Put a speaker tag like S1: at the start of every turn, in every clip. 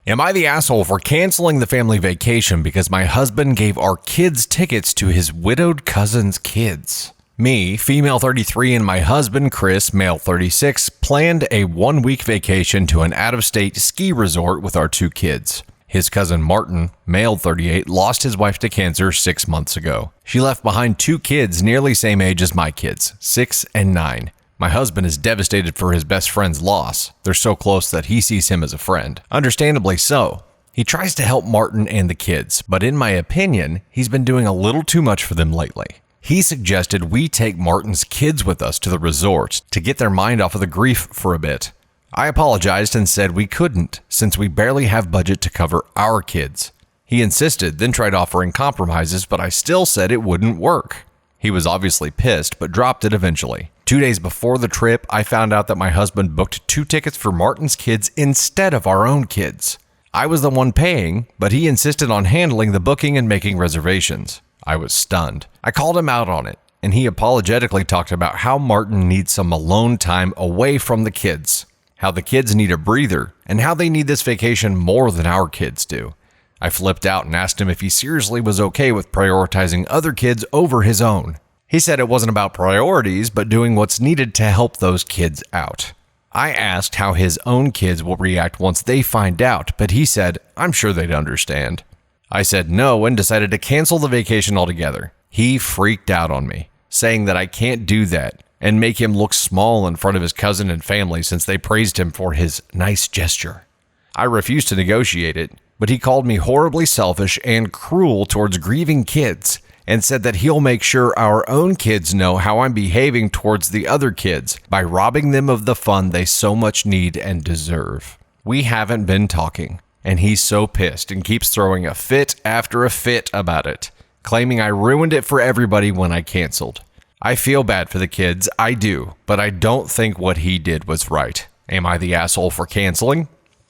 S1: Am I the asshole for canceling the family vacation because my husband gave our kids tickets to his widowed cousin's kids? Me, female 33, and my husband, Chris, male 36, planned a 1-week vacation to an out-of-state ski resort with our 2 kids. His cousin Martin, male 38, lost his wife to cancer 6 months ago. She left behind 2 kids nearly same age as my kids, 6 and 9. My husband is devastated for his best friend's loss. They're so close that he sees him as a friend. Understandably so. He tries to help Martin and the kids, but in my opinion, he's been doing a little too much for them lately. He suggested we take Martin's kids with us to the resort to get their mind off of the grief for a bit. I apologized and said we couldn't, since we barely have budget to cover our kids. He insisted, then tried offering compromises, but I still said it wouldn't work. He was obviously pissed, but dropped it eventually. 2 days before the trip, I found out that my husband booked 2 tickets for Martin's kids instead of our own kids. I was the one paying, but he insisted on handling the booking and making reservations. I was stunned. I called him out on it, and he apologetically talked about how Martin needs some alone time away from the kids, how the kids need a breather, and how they need this vacation more than our kids do. I flipped out and asked him if he seriously was okay with prioritizing other kids over his own. He said it wasn't about priorities, but doing what's needed to help those kids out. I asked how his own kids will react once they find out, but he said, I'm sure they'd understand. I said no and decided to cancel the vacation altogether. He freaked out on me, saying that I can't do that and make him look small in front of his cousin and family since they praised him for his nice gesture. I refused to negotiate it, but he called me horribly selfish and cruel towards grieving kids and said that he'll make sure our own kids know how I'm behaving towards the other kids by robbing them of the fun they so much need and deserve. We haven't been talking, and he's so pissed and keeps throwing a fit after a fit about it, claiming I ruined it for everybody when I canceled. I feel bad for the kids, I do, but I don't think what he did was right. Am I the asshole for canceling?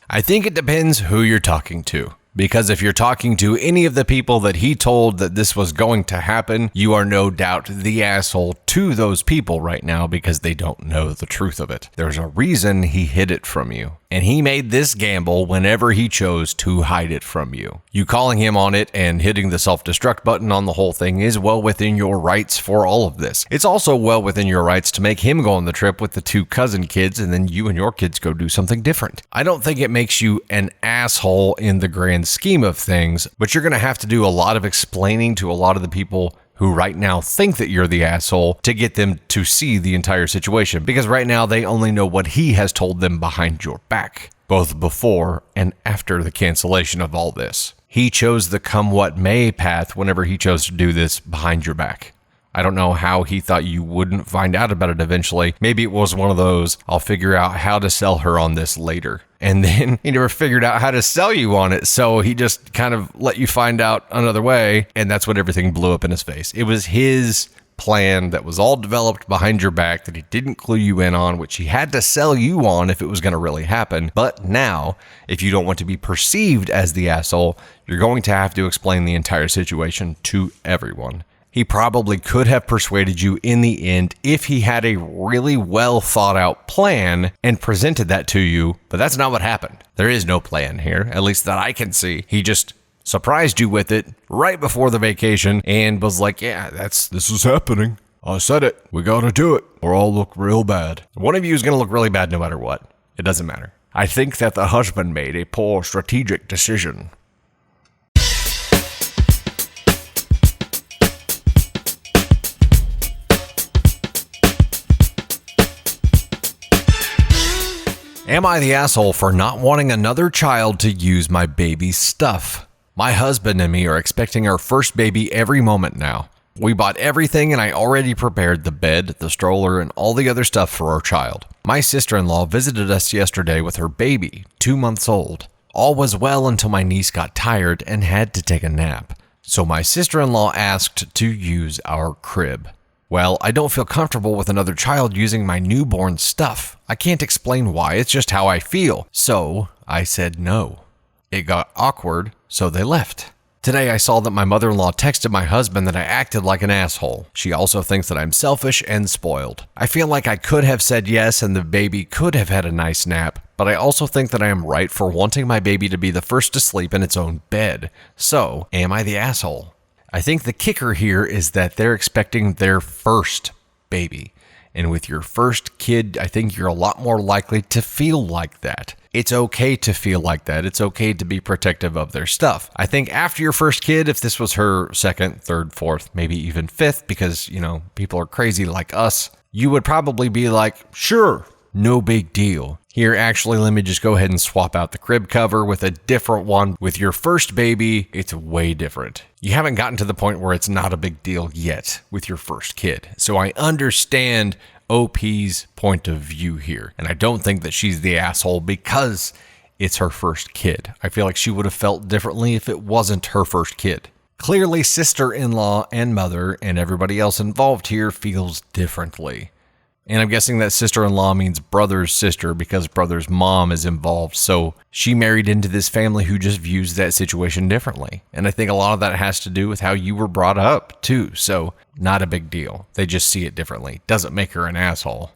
S1: I think it depends who you're talking to. Because if you're talking to any of the people that he told that this was going to happen, you are no doubt the asshole to those people right now because they don't know the truth of it. There's a reason he hid it from you. And he made this gamble whenever he chose to hide it from you. You calling him on it and hitting the self-destruct button on the whole thing is well within your rights for all of this. It's also well within your rights to make him go on the trip with the 2 cousin kids and then you and your kids go do something different. I don't think it makes you an asshole in the grand scheme of things, but you're going to have to do a lot of explaining to a lot of the people who right now think that you're the asshole to get them to see the entire situation, because right now they only know what he has told them behind your back, both before and after the cancellation of all this. He chose the come what may path whenever he chose to do this behind your back. I don't know how he thought you wouldn't find out about it eventually. Maybe it was one of those, I'll figure out how to sell her on this later. And then he never figured out how to sell you on it, so he just kind of let you find out another way, and that's when everything blew up in his face. It was his plan that was all developed behind your back that he didn't clue you in on, which he had to sell you on if it was going to really happen. But now, if you don't want to be perceived as the asshole, you're going to have to explain the entire situation to everyone. He probably could have persuaded you in the end if he had a really well thought out plan and presented that to you, but that's not what happened. There is no plan here, at least that I can see. He just surprised you with it right before the vacation and was like, yeah, this is happening. I said it. We gotta do it or I'll look real bad. One of you is gonna look really bad no matter what. It doesn't matter. I think that the husband made a poor strategic decision. Am I the asshole for not wanting another child to use my baby's stuff? My husband and me are expecting our first baby every moment now. We bought everything and I already prepared the bed, the stroller, and all the other stuff for our child. My sister-in-law visited us yesterday with her baby, 2 months old. All was well until my niece got tired and had to take a nap. So my sister-in-law asked to use our crib. Well, I don't feel comfortable with another child using my newborn stuff. I can't explain why, it's just how I feel. So I said no. It got awkward, so they left. Today I saw that my mother-in-law texted my husband that I acted like an asshole. She also thinks that I'm selfish and spoiled. I feel like I could have said yes and the baby could have had a nice nap, but I also think that I am right for wanting my baby to be the first to sleep in its own bed. So, am I the asshole? I think the kicker here is that they're expecting their first baby. And with your first kid, I think you're a lot more likely to feel like that. It's okay to feel like that. It's okay to be protective of their stuff. I think after your first kid, if this was her second, third, fourth, maybe even fifth, because, people are crazy like us, you would probably be like, sure, no big deal. Here, actually, let me just go ahead and swap out the crib cover with a different one. With your first baby, it's way different. You haven't gotten to the point where it's not a big deal yet with your first kid. So I understand OP's point of view here. And I don't think that she's the asshole because it's her first kid. I feel like she would have felt differently if it wasn't her first kid. Clearly, sister-in-law and mother and everybody else involved here feels differently. And I'm guessing that sister-in-law means brother's sister because brother's mom is involved. So she married into this family who just views that situation differently. And I think a lot of that has to do with how you were brought up too. So not a big deal. They just see it differently. Doesn't make her an asshole.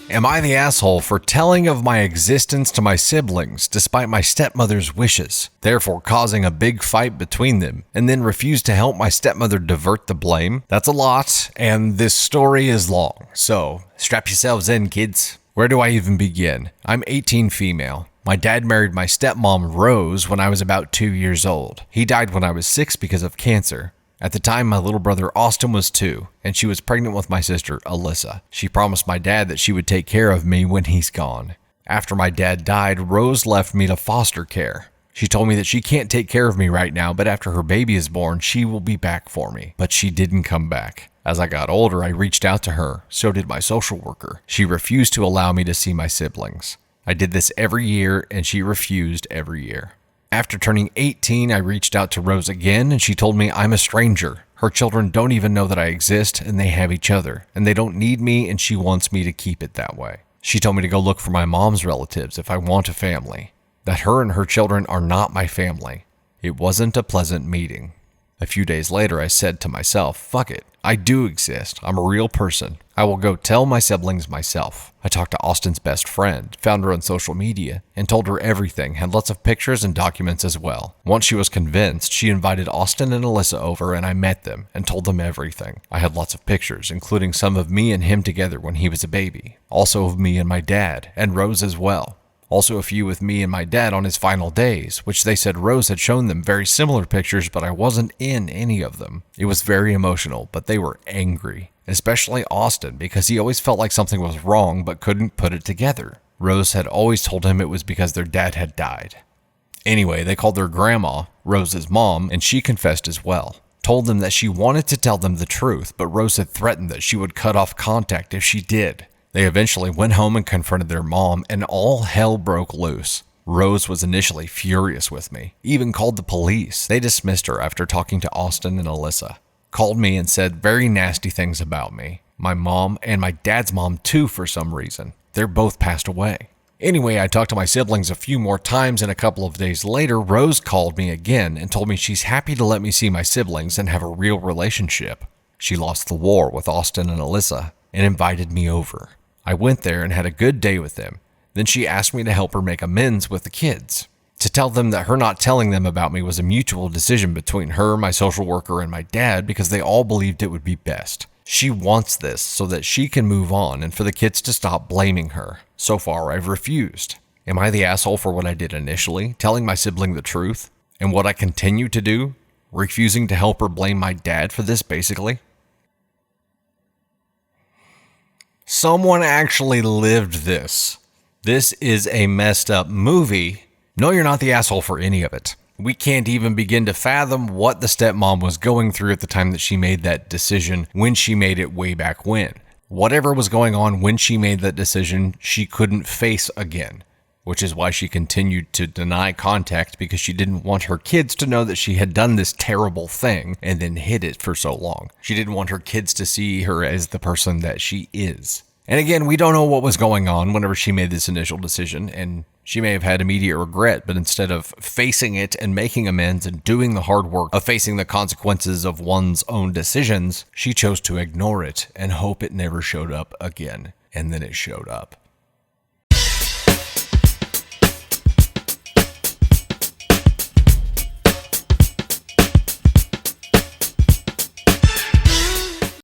S1: Am I the asshole for telling of my existence to my siblings despite my stepmother's wishes, therefore causing a big fight between them, and then refuse to help my stepmother divert the blame? That's a lot, and this story is long, so strap yourselves in, kids. Where do I even begin? I'm 18 female. My dad married my stepmom, Rose, when I was about 2 years old. He died when I was 6 because of cancer. At the time, my little brother Austin was 2, and she was pregnant with my sister, Alyssa. She promised my dad that she would take care of me when he's gone. After my dad died, Rose left me to foster care. She told me that she can't take care of me right now, but after her baby is born, she will be back for me. But she didn't come back. As I got older, I reached out to her. So did my social worker. She refused to allow me to see my siblings. I did this every year, and she refused every year. After turning 18, I reached out to Rose again, and she told me I'm a stranger. Her children don't even know that I exist, and they have each other, and they don't need me, and she wants me to keep it that way. She told me to go look for my mom's relatives if I want a family, that her and her children are not my family. It wasn't a pleasant meeting. A few days later, I said to myself, fuck it, I do exist. I'm a real person. I will go tell my siblings myself. I talked to Austin's best friend, found her on social media, and told her everything, had lots of pictures and documents as well. Once she was convinced, she invited Austin and Alyssa over and I met them and told them everything. I had lots of pictures, including some of me and him together when he was a baby. Also of me and my dad, and Rose as well. Also a few with me and my dad on his final days, which they said Rose had shown them very similar pictures, but I wasn't in any of them. It was very emotional, but they were angry. Especially Austin, because he always felt like something was wrong but couldn't put it together. Rose had always told him it was because their dad had died. Anyway, they called their grandma, Rose's mom, and she confessed as well. Told them that she wanted to tell them the truth, but Rose had threatened that she would cut off contact if she did. They eventually went home and confronted their mom, and all hell broke loose. Rose was initially furious with me, even called the police. They dismissed her after talking to Austin and Alyssa. Called me and said very nasty things about me. My mom and my dad's mom too for some reason. They're both passed away. Anyway, I talked to my siblings a few more times, and a couple of days later, Rose called me again and told me she's happy to let me see my siblings and have a real relationship. She lost the war with Austin and Alyssa and invited me over. I went there and had a good day with them. Then she asked me to help her make amends with the kids. To tell them that her not telling them about me was a mutual decision between her, my social worker, and my dad because they all believed it would be best. She wants this so that she can move on and for the kids to stop blaming her. So far, I've refused. Am I the asshole for what I did initially, telling my sibling the truth? And what I continue to do? Refusing to help her blame my dad for this, basically? Someone actually lived this. This is a messed up movie. No, you're not the asshole for any of it. We can't even begin to fathom what the stepmom was going through at the time that she made that decision when she made it way back when. Whatever was going on when she made that decision, she couldn't face again. which is why she continued to deny contact, because she didn't want her kids to know that she had done this terrible thing and then hid it for so long. She didn't want her kids to see her as the person that she is. And again, we don't know what was going on whenever she made this initial decision, and she may have had immediate regret, but instead of facing it and making amends and doing the hard work of facing the consequences of one's own decisions, she chose to ignore it and hope it never showed up again. And then it showed up.